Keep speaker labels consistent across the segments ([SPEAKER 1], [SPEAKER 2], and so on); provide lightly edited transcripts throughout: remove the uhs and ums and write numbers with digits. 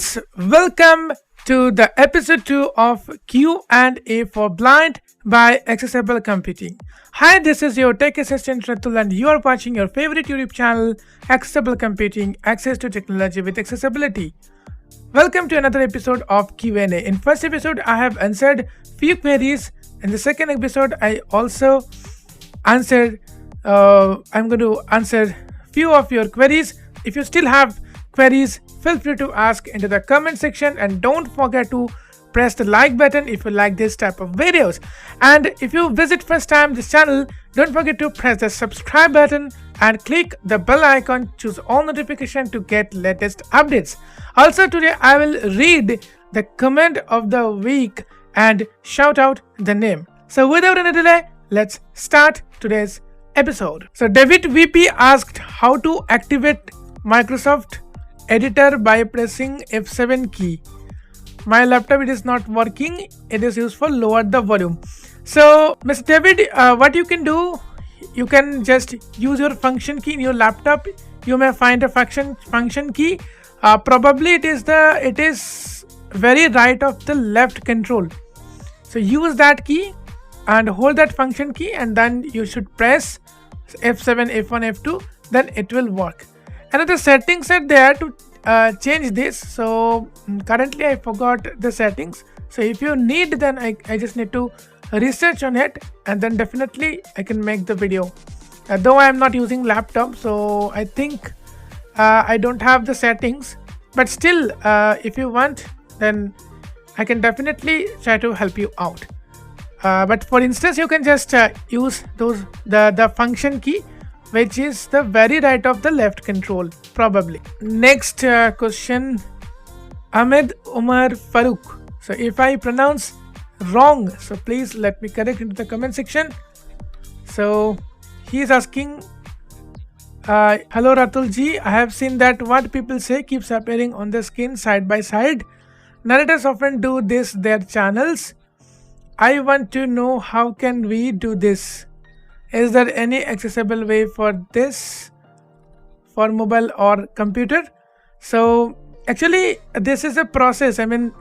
[SPEAKER 1] friends, welcome to the episode 2 of Q&A for Blind by Accessible Computing. Hi, this is your tech assistant Ratul and you are watching your favorite YouTube channel Accessible Computing, access to technology with accessibility. Welcome to another episode of Q&A. In first episode, I have answered few queries. In the second episode, I also I'm going to answer few of your queries. If you still have queries, feel free to ask into the comment section and don't forget to press the like button if you like this type of videos. And if you visit first time this channel, don't forget to press the subscribe button and click the bell icon, choose all notification to get latest updates. Also today I will read the comment of the week and shout out the name. So without any delay, let's start today's episode. So David VP asked how to activate Microsoft Editor by pressing F7 key. My laptop, it is not working. It is useful. Lower the volume. So Mr. David, what you can do, you can just use your function key in your laptop. You may find a function key. Probably it is very right of the left control. So use that key and hold that function key, and then you should press F7, F1, F2. Then it will work. Another settings are there to change this. So currently I forgot the settings. So if you need, then I just need to research on it, and then definitely I can make the video. Though I am not using laptop, so I think I don't have the settings. But still, if you want, then I can definitely try to help you out. But for instance, you can just use the function key, which is the very right of the left control, probably. Next question, Ahmed Umar Farooq. So if I pronounce wrong, so please let me correct into the comment section. So he is asking, hello Ratul ji, I have seen that what people say keeps appearing on the screen side by side. Narrators often do this their channels. I want to know how can we do this? Is there any accessible way for this for mobile or computer? So actually this is a process. I mean,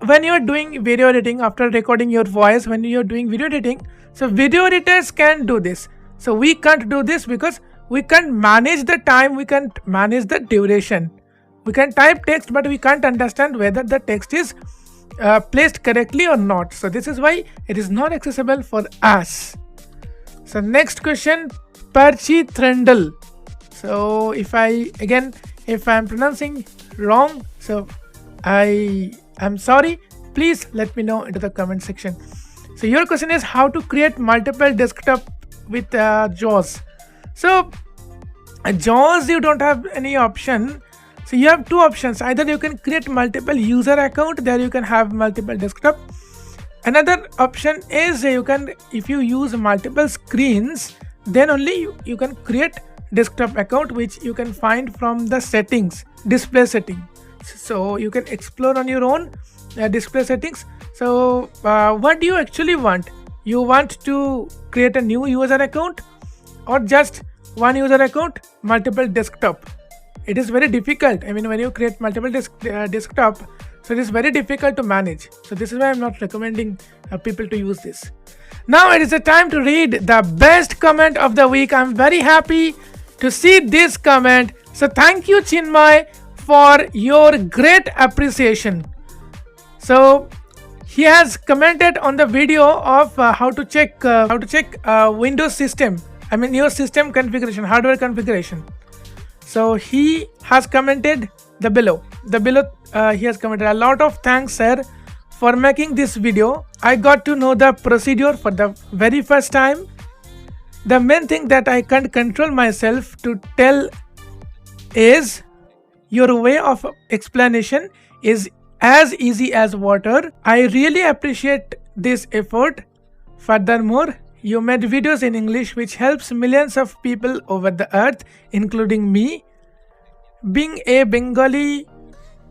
[SPEAKER 1] when you are doing video editing, after recording your voice, when you are doing video editing, so video editors can do this. So we can't do this because we can't manage the time, we can't manage the duration. We can type text, but we can't understand whether the text is placed correctly or not. So this is why it is not accessible for us. So next question, Perchi Threndel. So if I'm pronouncing wrong, so I am sorry. Please let me know into the comment section. So your question is how to create multiple desktop with JAWS. So JAWS, you don't have any option. So you have two options. Either you can create multiple user account, there you can have multiple desktop. Another option is if you use multiple screens, then only you can create desktop account, which you can find from the settings, display setting. So you can explore on your own display settings. So what do you actually want? You want to create a new user account or just one user account, multiple desktop? It is very difficult. I mean, when you create multiple desktop, so it is very difficult to manage. So this is why I'm not recommending people to use this. Now it is the time to read the best comment of the week. I'm very happy to see this comment. So thank you, Chinmay, for your great appreciation. So he has commented on the video of how to check Windows system. I mean your system configuration, hardware configuration. So he has commented below. He has commented, a lot of thanks sir for making this video. I got to know the procedure for the very first time. The main thing that I can't control myself to tell is your way of explanation is as easy as water. I really appreciate this effort. Furthermore, you made videos in English which helps millions of people over the earth, including me. Being a Bengali,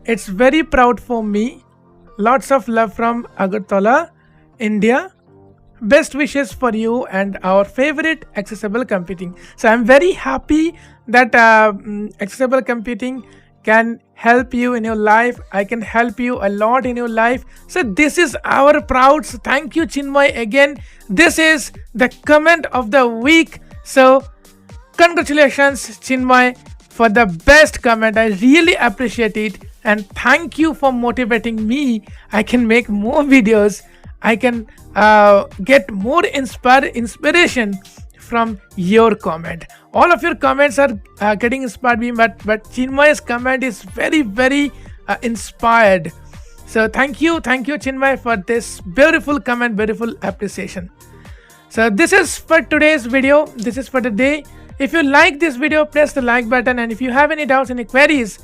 [SPEAKER 1] it's very proud for me. Lots of love from Agartala, India. Best wishes for you and our favorite Accessible Computing. So I'm very happy that Accessible Computing can help you in your life. I can help you a lot in your life. So this is our proud. So thank you, Chinmay, again. This is the comment of the week. So congratulations, Chinmay, for the best comment. I really appreciate it. And thank you for motivating me. I can make more videos. I can get more inspiration from your comment. All of your comments are getting inspired me, but Chinmay's comment is very inspired. So thank you, Chinmay, for this beautiful comment, beautiful appreciation. So this is for today's video. This is for the day. If you like this video, press the like button, and if you have any doubts, any queries,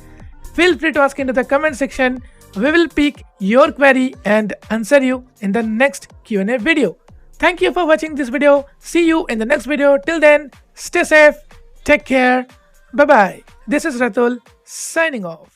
[SPEAKER 1] feel free to ask into the comment section. We will pick your query and answer you in the next Q&A video. Thank you for watching this video. See you in the next video. Till then, stay safe, take care, bye bye. This is Ratul signing off.